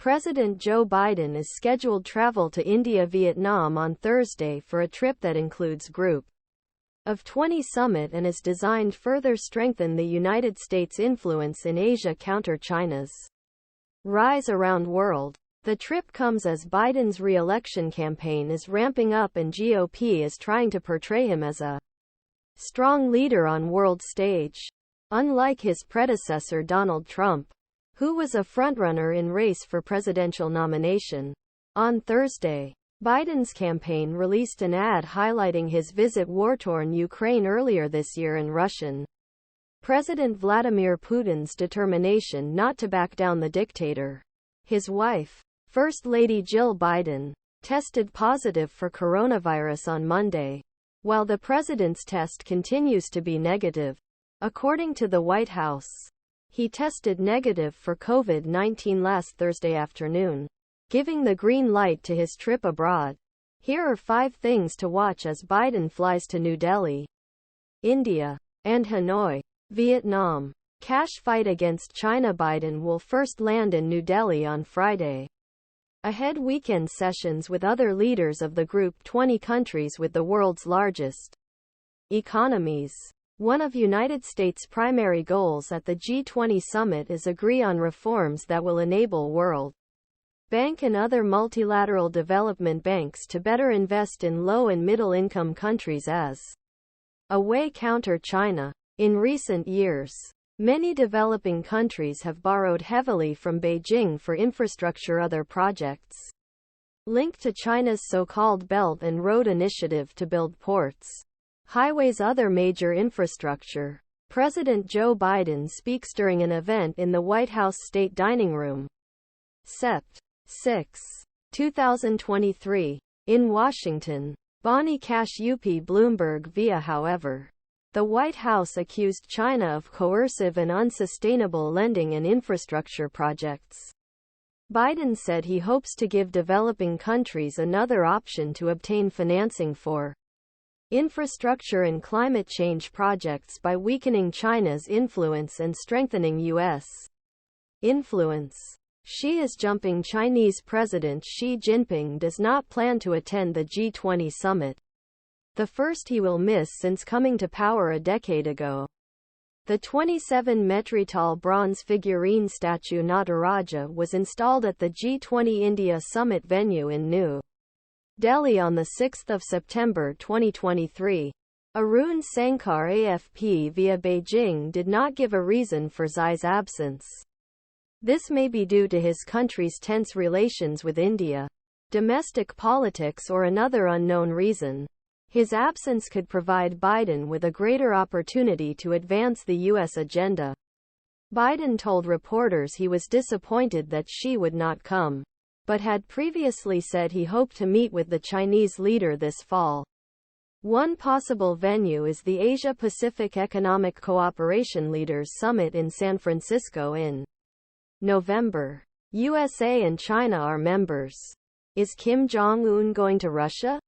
President Joe Biden is scheduled travel to India, Vietnam on Thursday for a trip that includes Group of 20 summit and is designed further strengthen the United States' influence in Asia counter China's rise around world. The trip comes as Biden's re-election campaign is ramping up and GOP is trying to portray him as a strong leader on world stage. Unlike his predecessor Donald Trump, who was a frontrunner in race for presidential nomination. On Thursday, Biden's campaign released an ad highlighting his visit war-torn Ukraine earlier this year and Russian President Vladimir Putin's determination not to back down the dictator. His wife, First Lady Jill Biden, tested positive for coronavirus on Monday, while the president's test continues to be negative. According to the White House, he tested negative for COVID-19 last Thursday afternoon, giving the green light to his trip abroad. Here are 5 things to watch as Biden flies to New Delhi, India, and Hanoi, Vietnam. Cash fight against China. Biden will first land in New Delhi on Friday, ahead weekend sessions with other leaders of the Group 20 countries with the world's largest economies. One of United States' primary goals at the G20 summit is agree on reforms that will enable World Bank and other multilateral development banks to better invest in low and middle-income countries as a way counter China. In recent years, many developing countries have borrowed heavily from Beijing for infrastructure other projects linked to China's so-called Belt and Road Initiative to build ports, highways, other major infrastructure. President Joe Biden speaks during an event in the White House State Dining Room, Sept. 6, 2023, in Washington. Bonnie CashUPIBloomberg via. However, the White House accused China of coercive and unsustainable lending and infrastructure projects. Biden said he hopes to give developing countries another option to obtain financing for infrastructure and climate change projects by weakening China's influence and strengthening U.S. influence. Xi is jumping. Chinese President Xi Jinping does not plan to attend the G20 summit, the first he will miss since coming to power a decade ago. The 27-metre-tall bronze figurine statue Nataraja was installed at the G20 India summit venue in New Delhi on 6 September 2023. Arun SankarAFP via. Beijing did not give a reason for Xi's absence. This may be due to his country's tense relations with India, domestic politics, or another unknown reason. His absence could provide Biden with a greater opportunity to advance the U.S. agenda. Biden told reporters he was disappointed that Xi would not come, but had previously said he hoped to meet with the Chinese leader this fall. One possible venue is the Asia-Pacific Economic Cooperation Leaders Summit in San Francisco in November. USA and China are members. Is Kim Jong Un going to Russia?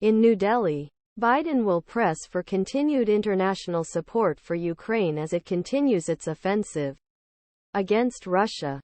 In New Delhi, Biden will press for continued international support for Ukraine as it continues its offensive against Russia.